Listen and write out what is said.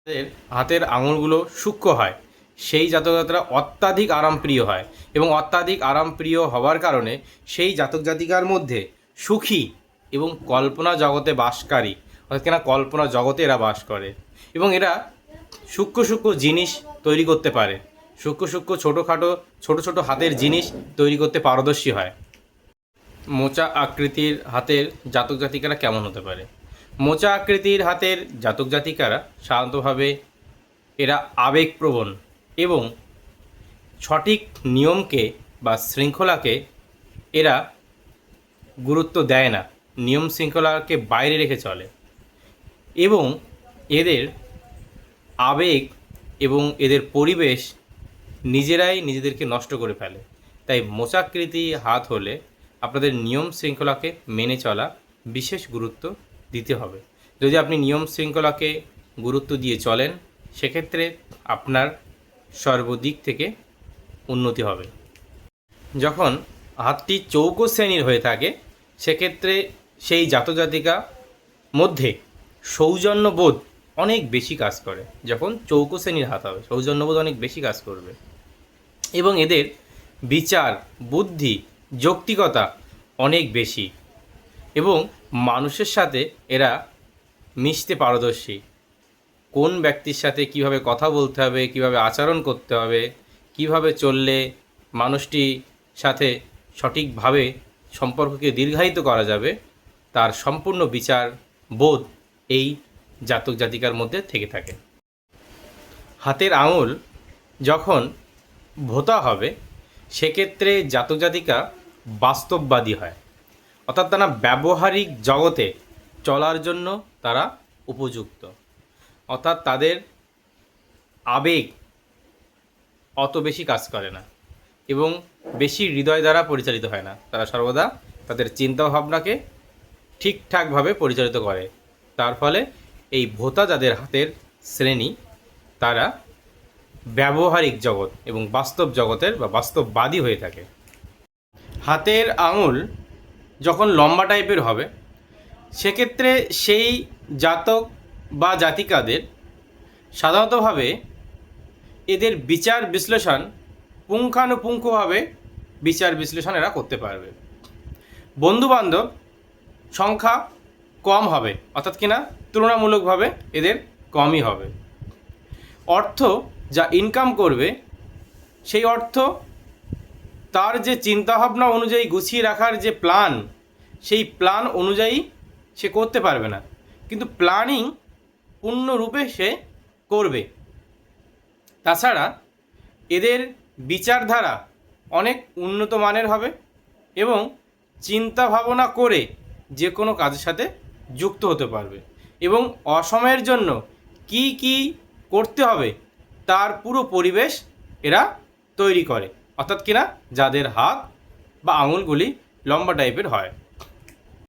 তাদের হাতের আঙুলগুলো সূক্ষ্ম হয়, সেই জাতক জাতিকারা অত্যাধিক আরামপ্রিয় হয় এবং অত্যাধিক আরামপ্রিয় হওয়ার কারণে সেই জাতক জাতিকার মধ্যে সুখী এবং কল্পনা জগতে বাসকারী, অর্থাৎ কিনা কল্পনা জগতে এরা বাস করে এবং এরা সূক্ষ্ম সূক্ষ্ম জিনিস তৈরি করতে পারে, সূক্ষ্ম সূক্ষ্ম ছোটোখাটো ছোটো ছোটো হাতের জিনিস তৈরি করতে পারদর্শী হয়। মোচা আকৃতির হাতের জাতক জাতিকারা কেমন হতে পারে? মোচা আকৃতির হাতের জাতক জাতিকারা সাধারণতভাবে এরা আবেগপ্রবণ এবং সঠিক নিয়মকে বা শৃঙ্খলাকে এরা গুরুত্ব দেয় না, নিয়ম শৃঙ্খলাকে বাইরে রেখে চলে এবং এদের আবেগ এবং এদের পরিবেশ নিজেরাই নিজেদেরকে নষ্ট করে ফেলে। তাই মোচাকৃতি হাত হলে আপনাদের নিয়ম শৃঙ্খলাকে মেনে চলা বিশেষ গুরুত্ব দিতে হবে। যদি আপনি নিয়ম শৃঙ্খলাকে গুরুত্ব দিয়ে চলেন, সেক্ষেত্রে আপনার সর্বদিক থেকে উন্নতি হবে। যখন হাতটি চৌকো শ্রেণীর হয়ে থাকে, সেক্ষেত্রে সেই জাতজাতিকা মধ্যে সৌজন্যবোধ অনেক বেশি কাজ করে। যখন চৌকো শ্রেণীর হাত হবে, সৌজন্যবোধ অনেক বেশি কাজ করবে এবং এদের বিচার বুদ্ধি যৌক্তিকতা অনেক বেশি এবং মানুষের সাথে এরা মিশতে পারদর্শী। কোন ব্যক্তির সাথে কিভাবে কথা বলতে হবে, কিভাবে আচরণ করতে হবে, কিভাবে চললে মানুষটির সাথে সঠিকভাবে সম্পর্ককে দীর্ঘায়িত করা যাবে, তার সম্পূর্ণ বিচার বোধ এই জাতক জাতিকার মধ্যে থেকে থাকে। হাতের আঙুল যখন ভোঁতা হবে, সেক্ষেত্রে জাতক জাতিকা বাস্তববাদী হয়, অর্থাৎ তারা ব্যবহারিক জগতে চলার জন্য তারা উপযুক্ত, অর্থাৎ তাদের আবেগ অত বেশি কাজ করে না এবং বেশি হৃদয় দ্বারা পরিচালিত হয় না। তারা সর্বদা তাদের চিন্তাভাবনাকে ঠিকঠাকভাবে পরিচালিত করে। তার ফলে এই ভোঁতা যাদের হাতের শ্রেণী, তারা ব্যবহারিক জগৎ এবং বাস্তব জগতের বা বাস্তববাদী হয়ে থাকে। হাতের আঙুল যখন লম্বা টাইপের হবে, সেক্ষেত্রে সেই জাতক বা জাতিকাদের সাধারণতভাবে এদের বিচার বিশ্লেষণ পুঙ্খানুপুঙ্খভাবে বিচার বিশ্লেষণ এরা করতে পারবে। বন্ধুবান্ধব সংখ্যা কম হবে, অর্থাৎ কিনা তুলনামূলকভাবে এদের কমই হবে। অর্থ যা ইনকাম করবে, সেই অর্থ তার যে চিন্তাভাবনা অনুযায়ী গুছিয়ে রাখার যে প্ল্যান, সেই প্ল্যান অনুযায়ী সে করতে পারবে না, কিন্তু প্ল্যানিং পূর্ণরূপে সে করবে। তাছাড়া এদের বিচারধারা অনেক উন্নত মানের হবে এবং চিন্তা ভাবনা করে যে কোনো কাজের সাথে যুক্ত হতে পারবে এবং অসময়ের জন্য কি কি করতে হবে তার পুরো পরিবেশ এরা তৈরি করে, অর্থাৎ কিনা যাদের হাত বা আঙুলগুলি লম্বা টাইপের হয়।